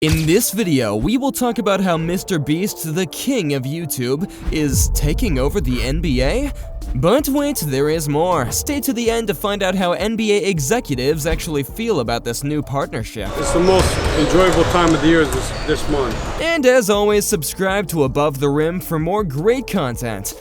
In this video, we will talk about how Mr. Beast, the king of YouTube, is taking over the NBA? But wait, there is more. Stay to the end to find out how NBA executives actually feel about this new partnership. It's the most enjoyable time of the year this month. And as always, subscribe to Above the Rim for more great content.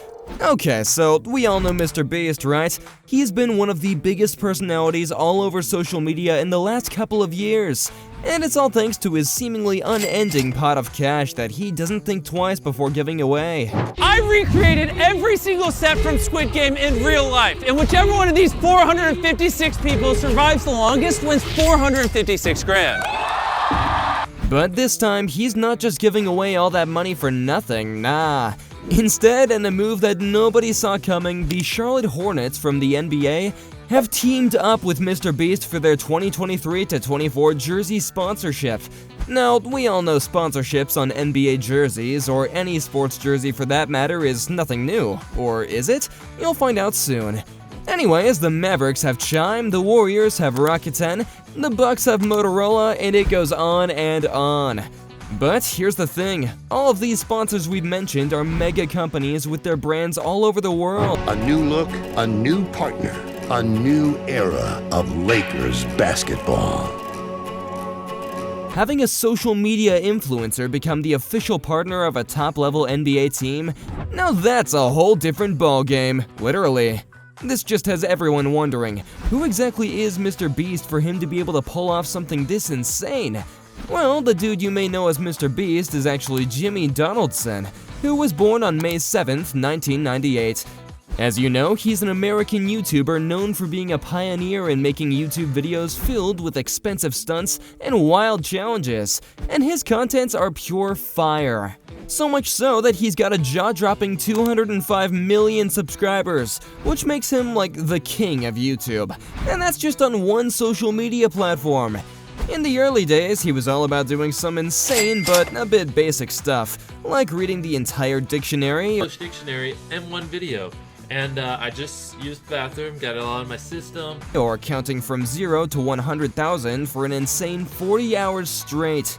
Okay, so we all know Mr. Beast, right? He's been one of the biggest personalities all over social media in the last couple of years. And it's all thanks to his seemingly unending pot of cash that he doesn't think twice before giving away. I recreated every single set from Squid Game in real life, and whichever one of these 456 people survives the longest wins 456 grand. But this time, he's not just giving away all that money for nothing, nah. Instead, in a move that nobody saw coming, the Charlotte Hornets from the NBA have teamed up with Mr. Beast for their 2023-24 jersey sponsorship. Now, we all know sponsorships on NBA jerseys, or any sports jersey for that matter, is nothing new. Or is it? You'll find out soon. Anyways, the Mavericks have Chime, the Warriors have Rakuten, the Bucks have Motorola, and it goes on and on. But here's the thing, all of these sponsors we've mentioned are mega companies with their brands all over the world. A new look, a new partner, a new era of Lakers basketball. Having a social media influencer become the official partner of a top-level NBA team, now that's a whole different ballgame, literally. This just has everyone wondering, who exactly is Mr. Beast for him to be able to pull off something this insane? Well, the dude you may know as Mr. Beast is actually Jimmy Donaldson, who was born on May 7th, 1998. As you know, he's an American YouTuber known for being a pioneer in making YouTube videos filled with expensive stunts and wild challenges, and his contents are pure fire. So much so that he's got a jaw-dropping 205 million subscribers, which makes him like the king of YouTube, and that's just on one social media platform. In the early days, he was all about doing some insane but a bit basic stuff, like reading the entire dictionary, and one video. And I just used the bathroom, got it all on my system. Or counting from 0 to 100,000 for an insane 40 hours straight.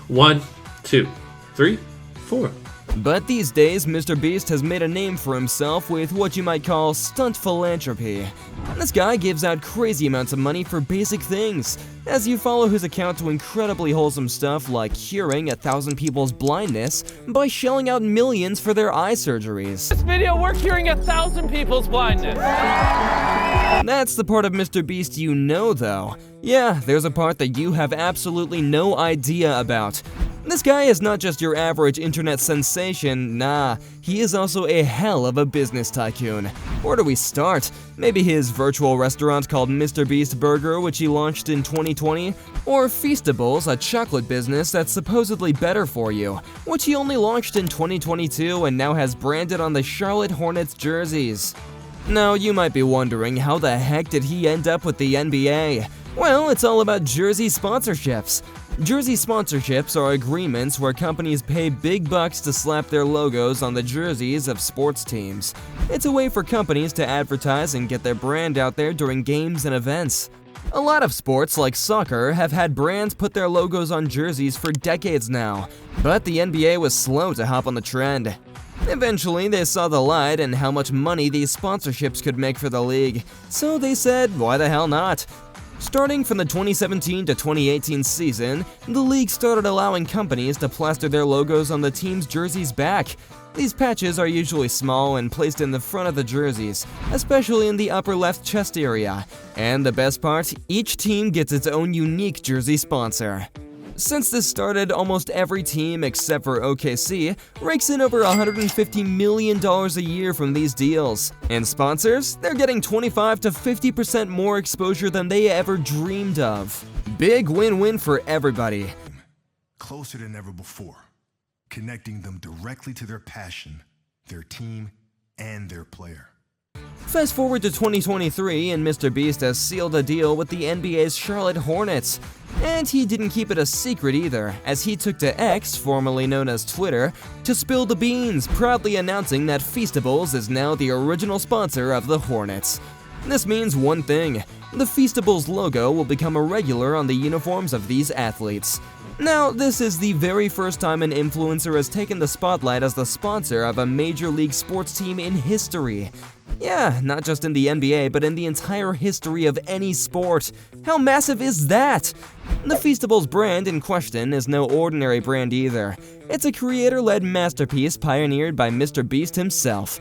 1, 2, 3, 4. But these days, Mr. Beast has made a name for himself with what you might call stunt philanthropy. This guy gives out crazy amounts of money for basic things, as you follow his account to incredibly wholesome stuff like curing 1,000 people's blindness by shelling out millions for their eye surgeries. This video, we're curing 1,000 people's blindness. That's the part of Mr. Beast you know, though. Yeah, there's a part that you have absolutely no idea about. This guy is not just your average internet sensation, nah, he is also a hell of a business tycoon. Where do we start? Maybe his virtual restaurant called Mr. Beast Burger, which he launched in 2020? Or Feastables, a chocolate business that's supposedly better for you, which he only launched in 2022 and now has branded on the Charlotte Hornets jerseys. Now, you might be wondering, how the heck did he end up with the NBA? Well, it's all about jersey sponsorships. Jersey sponsorships are agreements where companies pay big bucks to slap their logos on the jerseys of sports teams. It's a way for companies to advertise and get their brand out there during games and events. A lot of sports, like soccer, have had brands put their logos on jerseys for decades now, but the NBA was slow to hop on the trend. Eventually, they saw the light and how much money these sponsorships could make for the league, so they said, why the hell not? Starting from the 2017 to 2018 season, the league started allowing companies to plaster their logos on the team's jerseys back. These patches are usually small and placed in the front of the jerseys, especially in the upper left chest area. And the best part, each team gets its own unique jersey sponsor. Since this started, almost every team except for OKC rakes in over $150 million a year from these deals. And sponsors, they're getting 25 to 50% more exposure than they ever dreamed of. Big win-win for everybody. Closer than ever before, connecting them directly to their passion, their team, and their player. Fast forward to 2023 and Mr. Beast has sealed a deal with the NBA's Charlotte Hornets. And he didn't keep it a secret either, as he took to X, formerly known as Twitter, to spill the beans, proudly announcing that Feastables is now the original sponsor of the Hornets. This means one thing, the Feastables logo will become a regular on the uniforms of these athletes. Now, this is the very first time an influencer has taken the spotlight as the sponsor of a major league sports team in history. Yeah, not just in the NBA, but in the entire history of any sport. How massive is that? The Feastables brand in question is no ordinary brand either. It's a creator-led masterpiece pioneered by Mr. Beast himself.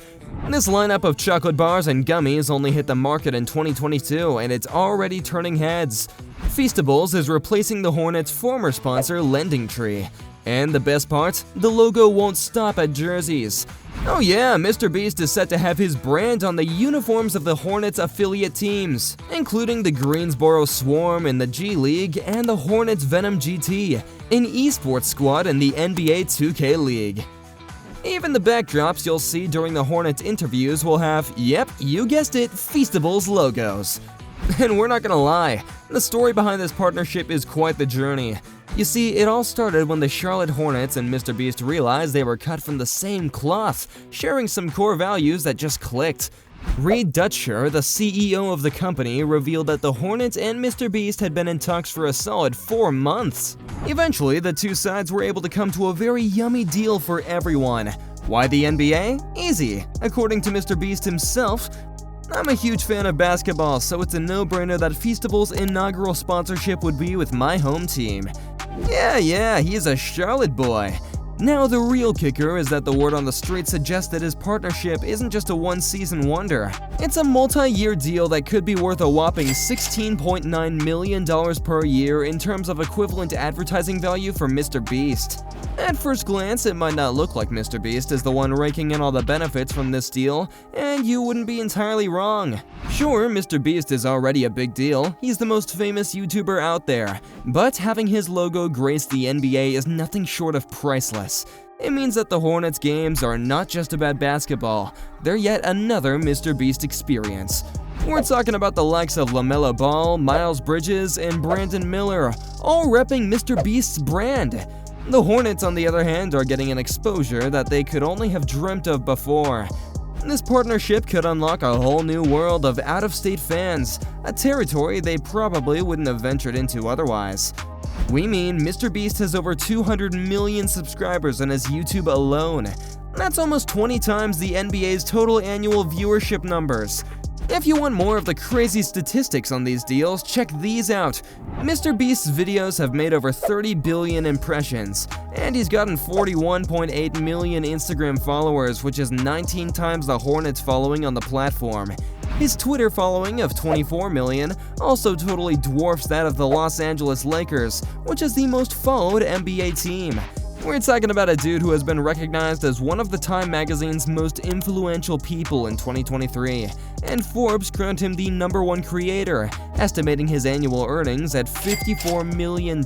This lineup of chocolate bars and gummies only hit the market in 2022, and it's already turning heads. Feastables is replacing the Hornets' former sponsor, LendingTree. And the best part? The logo won't stop at jerseys. Oh yeah, Mr. Beast is set to have his brand on the uniforms of the Hornets affiliate teams, including the Greensboro Swarm in the G League and the Hornets Venom GT, an esports squad in the NBA 2K League. Even the backdrops you'll see during the Hornets interviews will have, yep, you guessed it, Feastables logos. And we're not gonna lie, the story behind this partnership is quite the journey. You see, it all started when the Charlotte Hornets and Mr. Beast realized they were cut from the same cloth, sharing some core values that just clicked. Reed Dutcher, the CEO of the company, revealed that the Hornets and Mr. Beast had been in talks for a solid 4 months. Eventually, the two sides were able to come to a very yummy deal for everyone. Why the NBA? Easy. According to Mr. Beast himself, I'm a huge fan of basketball, so it's a no-brainer that Feastables' inaugural sponsorship would be with my home team. Yeah, he's a Charlotte boy. Now, the real kicker is that the word on the street suggests that his partnership isn't just a one-season wonder. It's a multi-year deal that could be worth a whopping $16.9 million per year in terms of equivalent advertising value for Mr. Beast. At first glance, it might not look like Mr. Beast is the one raking in all the benefits from this deal, and you wouldn't be entirely wrong. Sure, Mr. Beast is already a big deal, he's the most famous YouTuber out there, but having his logo grace the NBA is nothing short of priceless. It means that the Hornets games are not just about basketball, they're yet another Mr. Beast experience. We're talking about the likes of LaMelo Ball, Miles Bridges, and Brandon Miller, all repping Mr. Beast's brand. The Hornets, on the other hand, are getting an exposure that they could only have dreamt of before. This partnership could unlock a whole new world of out-of-state fans, a territory they probably wouldn't have ventured into otherwise. We mean Mr. Beast has over 200 million subscribers on his YouTube alone. That's almost 20 times the NBA's total annual viewership numbers. If you want more of the crazy statistics on these deals, check these out. Mr. Beast's videos have made over 30 billion impressions, and he's gotten 41.8 million Instagram followers, which is 19 times the Hornets following on the platform. His Twitter following of 24 million also totally dwarfs that of the Los Angeles Lakers, which is the most followed NBA team. We're talking about a dude who has been recognized as one of the Time magazine's most influential people in 2023, and Forbes crowned him the #1 creator, estimating his annual earnings at $54 million.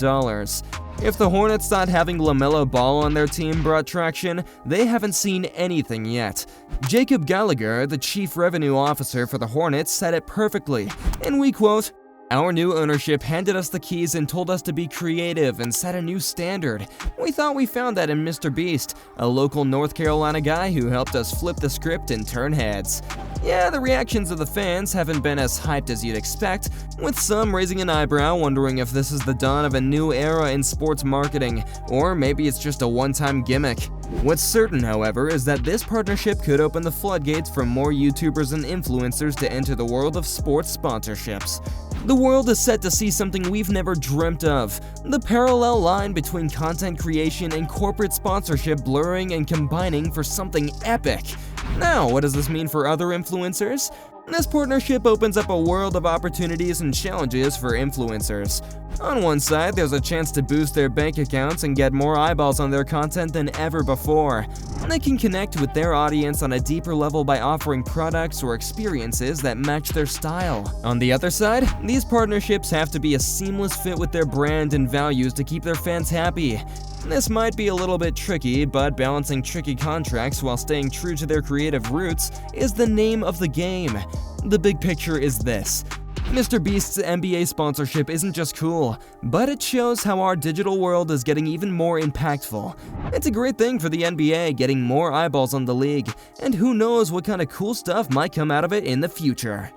If the Hornets thought having LaMelo Ball on their team brought traction, they haven't seen anything yet. Jacob Gallagher, the chief revenue officer for the Hornets, said it perfectly, and we quote, "Our new ownership handed us the keys and told us to be creative and set a new standard. We thought we found that in Mr. Beast, a local North Carolina guy who helped us flip the script and turn heads." Yeah, the reactions of the fans haven't been as hyped as you'd expect, with some raising an eyebrow wondering if this is the dawn of a new era in sports marketing, or maybe it's just a one-time gimmick. What's certain, however, is that this partnership could open the floodgates for more YouTubers and influencers to enter the world of sports sponsorships. The world is set to see something we've never dreamt of, the parallel line between content creation and corporate sponsorship blurring and combining for something epic. Now, what does this mean for other influencers? This partnership opens up a world of opportunities and challenges for influencers. On one side, there's a chance to boost their bank accounts and get more eyeballs on their content than ever before. They can connect with their audience on a deeper level by offering products or experiences that match their style. On the other side, these partnerships have to be a seamless fit with their brand and values to keep their fans happy. This might be a little bit tricky, but balancing tricky contracts while staying true to their creative roots is the name of the game. The big picture is this. Mr. Beast's NBA sponsorship isn't just cool, but it shows how our digital world is getting even more impactful. It's a great thing for the NBA getting more eyeballs on the league, and who knows what kind of cool stuff might come out of it in the future.